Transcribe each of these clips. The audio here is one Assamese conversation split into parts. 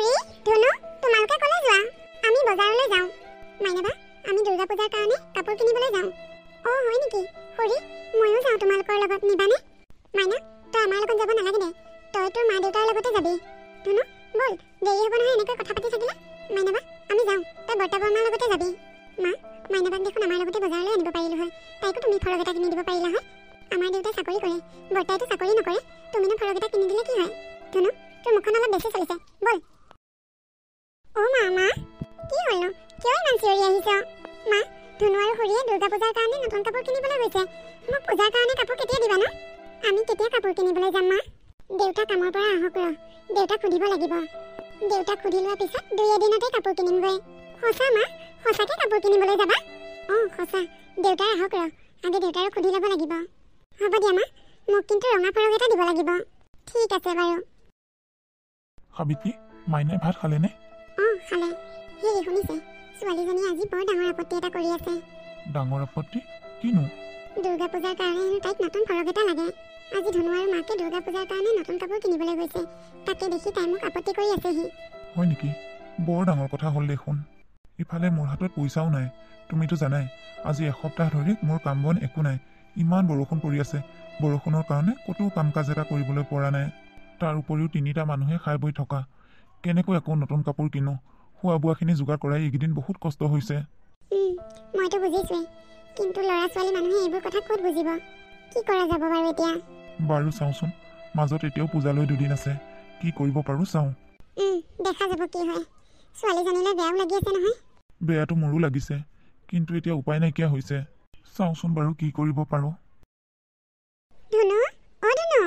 খুৰী ধুনু তোমালোকে কলে যোৱা আমি বজাৰলৈ যাওঁ মাইনাবা আমি দুৰ্গা পূজাৰ কাৰণে কাপোৰ কিনিবলৈ যাওঁ হয় নেকি খুৰী ময়ো যাওঁ তোমালোকৰ লগত নিবানে মাইনা তই আমাৰ লগত যাব নালাগে দে তই তোৰ মা দেউতাৰ লগতে যাবি ধুনু বল দেৰি হ'ব নহয় এনেকৈ কথা পাতি থাকিলে মাইনাবা আমি যাওঁ তই বৰ্তা বৰমাৰ লগতে যাবি মা মাইনাবাক দেখোন আমাৰ লগতে বজাৰলৈ আনিব পাৰিলো হয় তাইকো তুমি ফৰক এটা কিনি দিব পাৰিলা হয় আমাৰ দেউতাই চাকৰি কৰে বৰ্তাইতো চাকৰি নকৰে তুমিনো ফৰক এটা কিনি দিলে কি হয় ধুনু তোৰ মুখখন অলপ বেছি চলিছে বল মা কি হ'লনো কিয় ইমান চিঞৰি আহিছ মা ধুনু আৰু খুৰীয়ে দুৰ্গা পূজাৰ কাৰণে নতুন কাপোৰ কিনিবলৈ গৈছে মোক পূজাৰ কাৰণে কাপোৰ কেতিয়া দিবা ন আমি কেতিয়া কাপোৰ কিনিবলৈ যাম মা দেউতা কামৰ পৰা আহক দেউতাক সুধিব লাগিব দেউতাক সুধি লোৱাৰ পিছত 2 এদিনতে কাপোৰ কিনিমগৈ সঁচা মা সঁচাকৈ কাপোৰ কিনিবলৈ যাবা সঁচা দেউতাই আহক আগে দেউতাৰক সুধি ল'ব লাগিব হ'ব দিয়া মা মোক কিন্তু ৰঙা ফৰক এটা দিব লাগিব ঠিক আছে বাৰু সাবিত্ৰী মাইনাই ভাত খালেনে খালে হেৰি শুনিছে ছোৱালীজনীয়ে আজি বৰ ডাঙৰ আপত্তি এটা কৰি আছে ডাঙৰ আপত্তি কিনো দুৰ্গা পূজাৰ কাৰণে তাইক নতুন ফৰক এটা লাগে আজি ধুনু আৰু মাকে দুৰ্গা পূজাৰ কাৰণে নতুন কাপোৰ কিনিবলৈ গৈছে তাকে দেখি তাই মোক আপত্তি কৰি আছেহি হয় নেকি বৰ ডাঙৰ কথা হ'ল দেখোন ইফালে মোৰ হাতত পইচাও নাই তুমিতো জানাই আজি এসপ্তাহ ধৰি মোৰ কাম বন একো নাই ইমান বৰষুণ পৰি আছে বৰষুণৰ কাৰণে ক'তো কাম কাজ এটা কৰিবলৈ পৰা নাই তাৰ উপৰিও 3টা মানুহে খাই বৈ থকা কেনেকৈ আকৌ নতুন কাপোৰ কিনো খোৱা বোৱাখিনি যোগাৰ কৰাই এইকেইদিন বহুত কষ্ট হৈছে মইতো বুজিছোৱে কিন্তু ল'ৰা ছোৱালী মানুহে এইবোৰ কথা ক'ত বুজিব কি কৰা যাব বাৰু এতিয়া বাৰু চাওঁচোন মাজত এতিয়াও পূজালৈ 2 দিন আছে কি কৰিব পাৰোঁ চাওঁ দেখা যাব কি হয় ছোৱালীজনীলৈ বেয়াও লাগি আছে নহয় বেয়াটো মোৰো লাগিছে কিন্তু এতিয়া উপায় নাইকিয়া হৈছে চাওঁচোন বাৰু কি কৰিব পাৰোঁ ধুনু ধুনু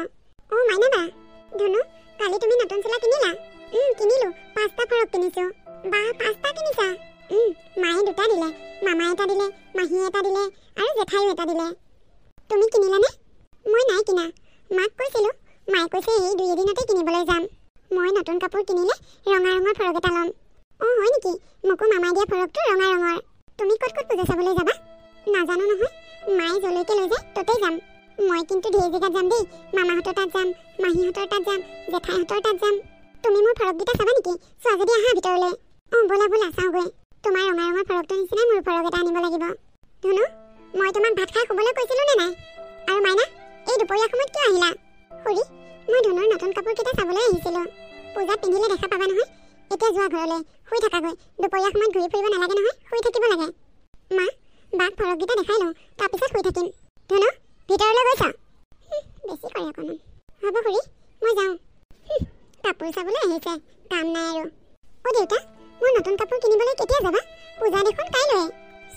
মাইনাবা ধুনু কালি তুমি নতুন চোলা কিনিলা কিনিলো 5টা ফৰক কিনিছো বা 5টা কিনিছা মায়ে 2টা দিলে মামাই এটা দিলে মাহীয়ে এটা দিলে আৰু জেঠাইও এটা দিলে তুমি কিনিলানে মই নাই কিনা মাক কৈছিলো মায়ে কৈছে এই 2 এদিনতে কিনিবলৈ যাম মই নতুন কাপোৰ কিনিলে ৰঙা ৰঙৰ ফৰক এটা ল'ম হয় নেকি মোকো মামাই দিয়া ফৰকটো ৰঙা ৰঙৰ তুমি ক'ত পূজা চাবলৈ যাবা নাজানো নহয় মায়ে যলৈকে লৈ যায় ততেই যাম মই কিন্তু ঢেৰ জেগাত যাম দেই মামাহঁতৰ তাত যাম মাহীহঁতৰ তাত যাম জেঠাইহঁতৰ তাত যাম তুমি মোৰ ফৰককেইটা চাবা নেকি চোৱা যদি আহা ভিতৰলৈ ব'লা চাওঁগৈ তোমাৰ ৰঙা ৰঙৰ ফৰকটোৰ নিচিনাই মোৰ ফৰক এটা আনিব লাগিব ধুনু মই তোমাক ভাত খাই শুবলৈ কৈছিলো নে নাই আৰু মাইনা এই দুপৰীয়া সময়ত কিয় আহিলা খুৰী মই ধুনুৰ নতুন কাপোৰকেইটা চাবলৈ আহিছিলোঁ পূজাত পিন্ধিলে দেখা পাবা নহয় এতিয়া যোৱা ঘৰলৈ শুই থাকাগৈ দুপৰীয়া সময়ত ঘূৰি ফুৰিব নালাগে নহয় শুই থাকিব লাগে মা বাক ফৰককেইটা দেখাই লওঁ তাৰপিছত শুই থাকিম ধুনু ভিতৰলৈ গৈছা বেছি কৰে অকণমান হ'ব খুৰী মই যাওঁ কাপোৰ চাবলৈ আহিছে কাম নাই আৰু দেউতা মোৰ নতুন কাপোৰ কিনিবলৈ কেতিয়া যাবা পূজা দেখোন কাইলৈ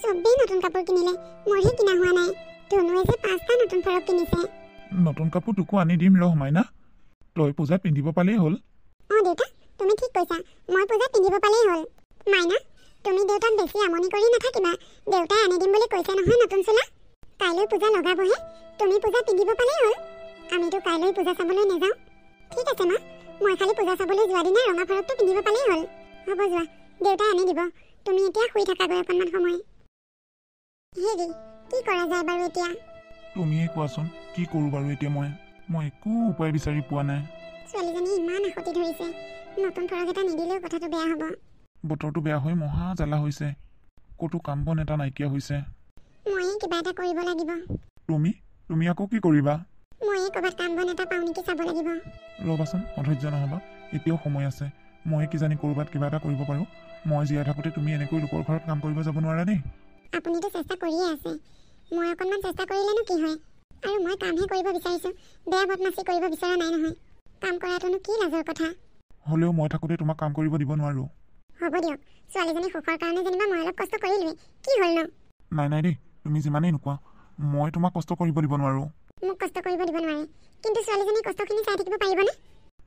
চবেই নতুন কাপোৰ কিনিলে মোৰহে কিনা হোৱা নাই ধনুৱে যে 5টা নতুন ফৰক কিনিছে নতুন কাপোৰ তোকো আনি দিম ৰহ মাইনা তই পূজাত পিন্ধিব পালেই হ'ল দেউতা তুমি ঠিক কৈছা মই পূজাত পিন্ধিব পালেই হ'ল মাইনা তুমি দেউতাক বেছি আমনি কৰি নাথাকিবা দেউতাই আনি দিম বুলি কৈছে নহয় নতুন চোলা কাইলৈ পূজা লগাবহে তুমি পূজাত পিন্ধিব পালেই হ'ল আমিতো কাইলৈ পূজা চাবলৈ নাযাওঁ ঠিক আছে মা মই খালি পূজা চাবলৈ যোৱা দিনা ৰঙা ফৰকটো পিন্ধিব পালেই হ'ল হ'ব যোৱা দেউতাই আনি দিব তুমি এতিয়া শুই থাকাগৈ অকণমান সময় হেৰি কি কৰা যায় বাৰু এতিয়া তুমিয়ে কোৱাচোন কি কৰোঁ বাৰু এতিয়া মই একো উপায় বিচাৰি পোৱা নাই ছোৱালীজনী ইমান আসতি ধৰিছে নতুন ফৰক এটা নিদিলেও কথাটো বেয়া হ'ব বতৰটো বেয়া হৈ মহা জ্বালা হৈছে ক'তো কাম বন এটা নাইকিয়া হৈছে ময়ে কিবা এটা কৰিব লাগিব তুমি আকৌ কি কৰিবা ময়ে ক'ৰবাত কাম বন এটা পাওঁ নেকি চাব লাগিব ৰ'বাচোন অধৈৰ্য নহ'বা এতিয়াও সময় আছে মই কিজানি ক'ৰবাত কিবা এটা কৰিব পাৰোঁ মই জীয়াই থাকোঁতে তুমি এনেকৈ লোকৰ ঘৰত কাম কৰিব যাব নোৱাৰা দেই আপুনিতো চেষ্টা কৰিয়ে আছে মই অকণমান চেষ্টা কৰিলেনো কি হয় আৰু মই কামহে কৰিব বিচাৰিছোঁ বেয়া বদমাচি কৰিব বিচৰা নাই নহয় কাম কৰাটোনো কি লাজৰ কথা হ'লেও মই থাকোঁতে তোমাক কাম কৰিব দিব নোৱাৰোঁ হ'ব দিয়ক ছোৱালীজনী সুখৰ কাৰণে যেনিবা মই অলপ কষ্ট কৰিলোৱে কি হ'ল ন নাই দেই তুমি যিমানেই নোকোৱা মই তোমাক কষ্ট কৰিব দিব নোৱাৰোঁ মোক কষ্ট কৰিব দিব নোৱাৰে কিন্তু ছোৱালীজনী কষ্টখিনি চাই থাকিব পাৰিবনে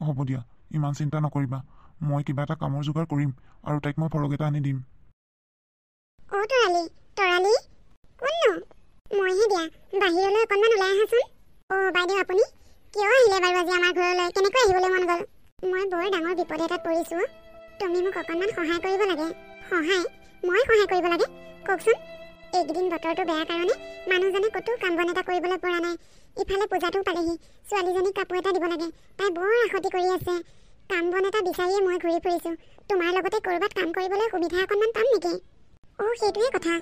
হ'ব দিয়া ইমান চিন্তা নকৰিবা মই কিবা এটা কামৰ যোগাৰ কৰিম আৰু তাইক মই ফৰক এটা আনি দিম তৰালি কোননো মইহে দিয়া বাহিৰলৈ অকণমান ওলাই আহাচোন বাইদেউ আপুনি কিয় আহিলে বাৰু আজি আমাৰ ঘৰলৈ কেনেকৈ আহিবলৈ মন গ'ল মই বৰ ডাঙৰ বিপদ এটাত পৰিছোঁ তুমি মোক অকণমান সহায় কৰিব লাগে মই সহায় কৰিব লাগে কওকচোন এইকেইদিন বতৰটো বেয়া কাৰণে মানুহজনে ক'তো কাম বন এটা কৰিবলৈ পৰা নাই ইফালে পূজাটো পালেহি ছোৱালীজনীক কাপোৰ এটা দিব লাগে তাই বৰ আসতি কৰি আছে কাম বন এটা বিচাৰিয়ে মই ঘূৰি ফুৰিছোঁ। তোমাৰ লগতে ক'ৰবাত কাম কৰিবলৈ সুবিধা অকণমান পাম নেকি? অ' সেইটোৱে কথা।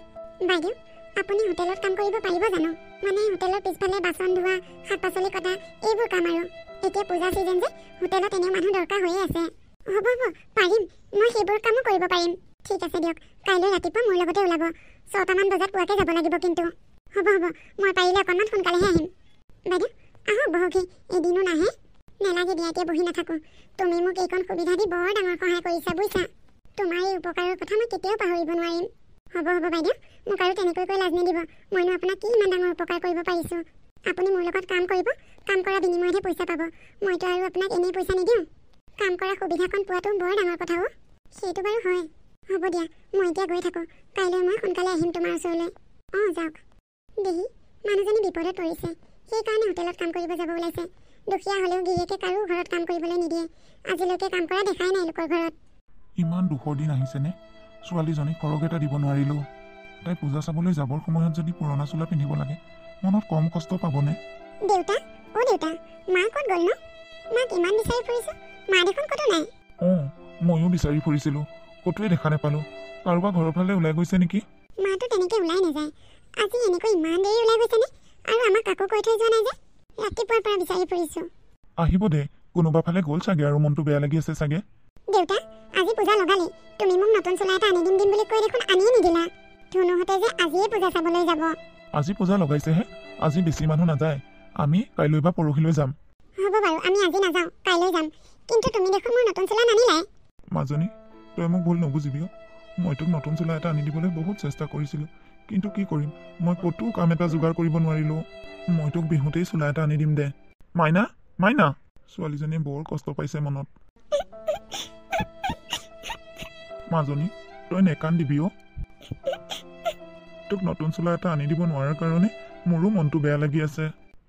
বাইদেউ, আপুনি হোটেলত কাম কৰিব পাৰিব জানো? মানে হোটেলৰ পিছফালে বাচন ধোৱা, শাক পাচলি কটা, এইবোৰ কাম আৰু। এতিয়া পূজা ছিজন যে, হোটেলত এনেও মানুহ দৰকাৰ হৈয়ে আছে। হ'ব পাৰিম, মই সেইবোৰ কামো কৰিব পাৰিম। ঠিক আছে দিয়ক, কাইলৈ ৰাতিপুৱা মোৰ লগতে ওলাব। 6টামান বজাত পোৱাকৈ যাব লাগিব কিন্তু। হ'ব মই পাৰিলে অকণমান সোনকালেহে আহিম। বাইদেউ আহক বহকহি, এদিনো নাহে। নেলাগে দিয়া, এতিয়া বহি নাথাকোঁ। তুমি মোক এইকণ সুবিধা দি বৰ ডাঙৰ সহায় কৰিছা বুজিছা। তোমাৰ এই উপকাৰৰ কথা মই কেতিয়াও পাহৰিব নোৱাৰিম। হ'ব বাইদেউ, মোক আৰু তেনেকৈ কৈ লাজ নিদিব। মইনো আপোনাক কি ইমান ডাঙৰ উপকাৰ কৰিব পাৰিছোঁ। আপুনি মোৰ লগত কাম কৰিব, কাম কৰা বিনিময়তহে পইচা পাব। মইতো আৰু আপোনাক এনেই পইচা নিদিওঁ। কাম কৰা সুবিধাকণ পোৱাটো বৰ ডাঙৰ কথা অ'। সেইটো বাৰু হয়। হ'ব দিয়া, মই এতিয়া গৈ থাকোঁ। কাইলৈ মই সোনকালে আহিম তোমাৰ ওচৰলৈ। অঁ যাওক। দেহি, মানুহজনী বিপদত পৰিছে, সেইকাৰণে হোটেলত কাম কৰিব যাব ওলাইছে। দুখীয়া হ'লেও গিৰিয়েকে কাৰো ঘৰত কাম কৰিবলৈ নিদিয়ে। আজিলৈকে কাম কৰা দেখাই নাই লোকৰ ঘৰত। ইমান দুখৰ দিন আহিছেনে? ছোৱালীজনীক সৰগ এটা দিব নোৱাৰিলোঁ। তাই পূজা চাবলৈ যাবৰ সময়ত যদি পুৰণা চোলা পিন্ধিব লাগে, মনত কম কষ্ট পাবনে? দেউতা, অ' দেউতা, মা ক'ত গ'ল নো? মাক ইমান বিচাৰি ফুৰিছোঁ, মা দেখোন ক'তো নাই। অঁ, ময়ো বিচাৰি ফুৰিছিলোঁ, ক'তোৱে দেখা নাপালোঁ। কাৰোবাৰ ঘৰৰ ফালে ওলাই গৈছে নেকি? মাতো তেনেকৈ ওলাই নাযায়। আজি এনেকৈ ইমান দেৰি ওলাই গৈছেনে? আৰু আমাক কাকো কৈ থৈ যোৱা নাই যে। ৰাতিপুৱাৰ পৰা বিচাৰি ফুৰিছোঁ। আহিব দে, কোনোবা ফালে গ'ল চাগে আৰু মনটো বেয়া লাগি আছে চাগে। দেউতা, আজি পূজা লগালি। তুমি মোক নতুন চোলা এটা আনি দিম বুলি কৈ দেখোন আনিয়ে নিদিলা। ধুনুহঁতে যে আজিয়ে পূজা চাবলৈ যাব। আজি পূজা লগাইছেহে, আজি বেছি মানুহ নাযায়। আমি কাইলৈ বা পৰহিলৈ যাম। হ'ব বাৰু, আমি আজি নাযাওঁ, কাইলৈ যাম। কিন্তু তুমি দেখোন মোৰ নতুন চোলা নানিলাই। মাজনী, তই মোক ভুল নুবুজিবি। মই তোক নতুন চোলা এটা আনি দিবলৈ বহুত চেষ্টা কৰিছিলোঁ, কিন্তু কি কৰিম, মই ক'তো কাম এটা যোগাৰ কৰিব নোৱাৰিলোঁ। মই তোক বিহুতেই চোলা এটা আনি দিম দে। মাইনা, মাইনা। ছোৱালীজনীয়ে বৰ কষ্ট পাইছে মনত। মাজনী, তই নেকান্দিবি অ'। তোক নতুন চোলা এটা আনি দিব নোৱাৰাৰ কাৰণে মোৰো মনটো বেয়া লাগি আছে।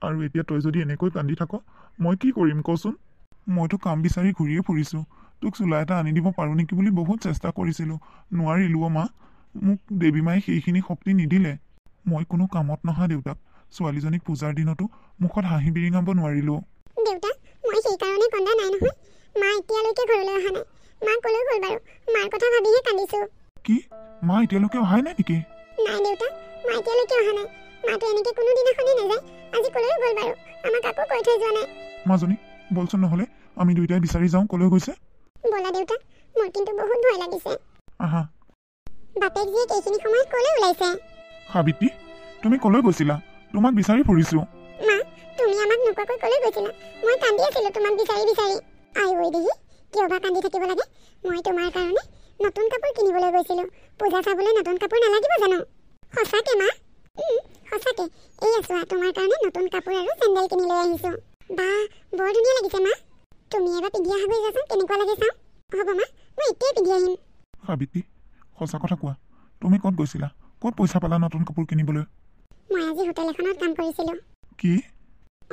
আৰু এতিয়া তই যদি এনেকৈ কান্দি থাক, মই কি কৰিম কচোন? মইতো কাম বিচাৰি ঘূৰিয়ে ফুৰিছোঁ। তোক চোলা এটা আনি দিব পাৰোঁ নেকি বুলি বহুত চেষ্টা কৰিছিলোঁ, নোৱাৰিলোঁ অ' মা। মোক দেৱী মায়ে সেইখিনি শক্তি নিদিলে। মই কোনো কামত নহা দেউতাক ছোৱালীজনীক পূজাৰ দিনতো মুখত হাঁহি বিৰিঙাব নোৱাৰিলোঁ। দেউতা, মই সেইকাৰণে কন্দা নাই নহয়। মা এতিয়ালৈকে ঘৰলৈ অহা নাই। মা ক'লৈ গ'ল বাৰু? মাৰ কথা ভাবিহে কান্দিছোঁ। কি, মা এতিয়ালৈকে অহাই নাই নেকি? নাই দেউতা, মা এতিয়ালৈকে অহা নাই। মাতো এনেকৈ কোনো দিনাখনেই নাযায়। আজি ক'লৈ গ'ল বাৰু? আমাক কাকো কৈ থৈ যোৱা নাই। মাজনী, বলচোন নহ'লে আমি দুয়োটাই বিচাৰি যাওঁ ক'লৈ গৈছে। ব'লা দেউতা, মোৰ কিন্তু বহুত ভয় লাগিছে। আহা। বাপেক জীয়েক এইখিনি সময়ত ক'লৈ ওলাইছে? সাবিত্ৰী, তুমি ক'লৈ গৈছিলা? তোমাক বিচাৰি ফুৰিছোঁ। মা, তুমি আমাক নোকোৱাকৈ ক'লৈ গৈছিলা? মই কান্দি আছিলোঁ তোমাক বিচাৰি বিচাৰি। আই ঐ দেহি, কিয় বা কান্দি থাকিব লাগে? মই তোমাৰ কাৰণে নতুন কাপোৰ কিনিবলৈ গৈছিলোঁ। পূজা চাবলৈ নতুন কাপোৰ নালাগিব জানো? সঁচাকে মা? সঁচাকে। এইয়া চোৱা, তোমাৰ কাৰণে নতুন কাপোৰ আৰু চেণ্ডেল কিনি লৈ আহিছোঁ। বা, বৰ ধুনীয়া লাগিছে মা। তুমি এবাৰ পিন্ধি আহাগৈ যোৱাচোন, কেনেকুৱা লাগে চাওঁ। হ'ব মা, মই এতিয়াই পিন্ধি আহিম। সাবিত্ৰী, সঁচা কথা কোৱা, তুমি ক'ত গৈছিলা? ক'ত পইচা পালা নতুন কাপোৰ কিনিবলৈ? মই আজি হোটেল এখনত কাম কৰিছিলোঁ। কি?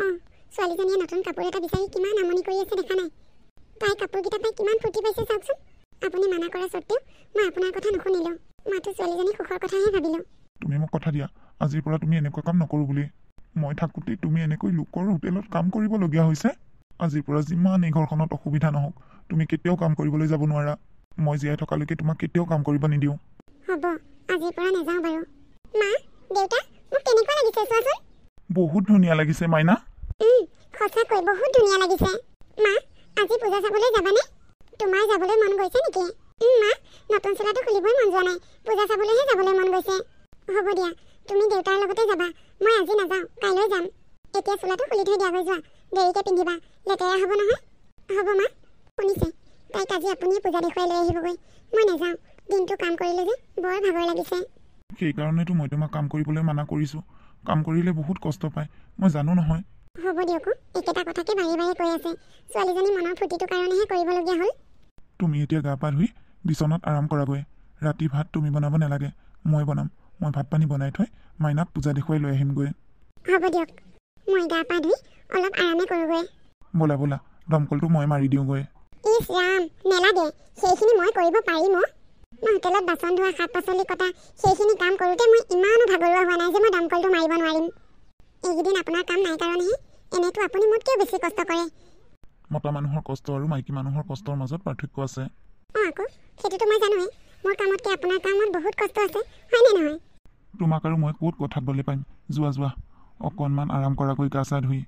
অঁ, ছোৱালীজনীয়ে নতুন কাপোৰ এটা বিচাৰি কিমান আমনি কৰি আছে দেখা নাই? তাই কাপোৰকেইটা পাই কিমান ফূৰ্তি পাইছে চাওকচোন। আপুনি মানা কৰা স্বত্তেও মই আপোনাৰ কথা নুশুনিলোঁ। মইতো ছোৱালীজনীৰ সুখৰ কথাহে ভাবিলোঁ। তুমি মোক কথা দিয়া, আজিৰ পৰা তুমি এনেকুৱা কাম নকৰোঁ বুলি। মই থাকোঁতেই তুমি এনেকৈ লোকৰ হোটেলত কাম কৰিবলগীয়া হৈছে। আজিৰ পৰা যিমান এই ঘৰখনত অসুবিধা নহওক, তুমি কেতিয়াও কাম কৰিবলৈ যাব নোৱাৰা। মই জীয়াই থকালৈকে তোমাক কেতিয়াও কাম কৰিব নিদিওঁ। হ'ব, আজিৰ পৰা নাযাওঁ বাৰু। মা, দেউতা, মোক কেনেকুৱা লাগিছে চোৱাচোন। বহুত ধুনীয়া লাগিছে মাইনা। সঁচাকৈ বহুত ধুনীয়া লাগিছে। মা, আজি পূজা চাবলৈ যাবানে? তোমাৰ যাবলৈ মন গৈছে নেকি? মা, নতুন চোলাটো খুলিবই মন যোৱা নাই। পূজা চাবলৈহে যাবলৈ মন গৈছে। হ'ব দিয়া, তুমি দেউতাৰ লগতে যাবা। মই আজি নাযাওঁ, কাইলৈ যাম। এতিয়া চোলাটো খুলি থৈ দিয়াগৈ যোৱা। দেৰিকৈ পিন্ধিবা, লেতেৰা হ'ব নহয়। হ'ব মা, শুনিছে? তাইক আজি আপুনিয়ে পূজা দেখুৱাই লৈ আহিবগৈ। মই নাযাওঁ, দিনটো কাম কৰিলোঁ যে বৰ ভাগৰ লাগিছে। সেইকাৰণেতো মই তোমাক কাম কৰিবলৈ মানা কৰিছোঁ। কাম কৰিলে বহুত কষ্ট পায়, মই জানো নহয়। হ'ব দিয়কো, একেটা কথাকে বাৰে বাৰে কৈ আছে। ছোৱালীজনী মনৰ ফূৰ্তিটোৰ কাৰণেহে কৰিবলগীয়া হ'ল। তুমি এতিয়া গা পা ধুই বিচনাত আৰাম কৰাগৈ। ৰাতি ভাত তুমি বনাব নালাগে, মই বনাম। মই ভাত পানী বনাই থৈ মাইনাক পূজা দেখুৱাই লৈ আহিমগৈ। হ'ব দিয়ক, মই গা পা ধুই অলপ আৰামে কৰোঁগৈ। ব'লা ব'লা, দমকলটো মই মাৰি দিওঁগৈ। ইছ ৰাম, নেলাগে। সেইখিনি মই কৰিব পাৰিম। মই হোটেলত বাচন ধোৱা, শাক পাচলি কটা, সেইখিনি কাম কৰোঁতে মই ইমানো ভাগৰুৱা হোৱা নাই যে মই দমকলটো মাৰিব নোৱাৰিম। এইকেইদিন আপোনাৰ কাম নাই কাৰণেহে। এনেইতো আপুনি মোতকৈও বেছি কষ্ট কৰে। মতা মানুহৰ কষ্ট আৰু মাইকী মানুহৰ কষ্টৰ মাজত পাৰ্থক্য আছে। আকৌ সেইটোতো মই জানোৱেই, মোৰ কামতকৈ আপোনাৰ কামত বহুত কষ্ট আছে, হয়নে নহয়? তোমাক আৰু মই ক'ত কথাত বলে পাৰিম। যোৱা যোৱা, অকণমান আৰাম কৰাকৈ গা চা ধুই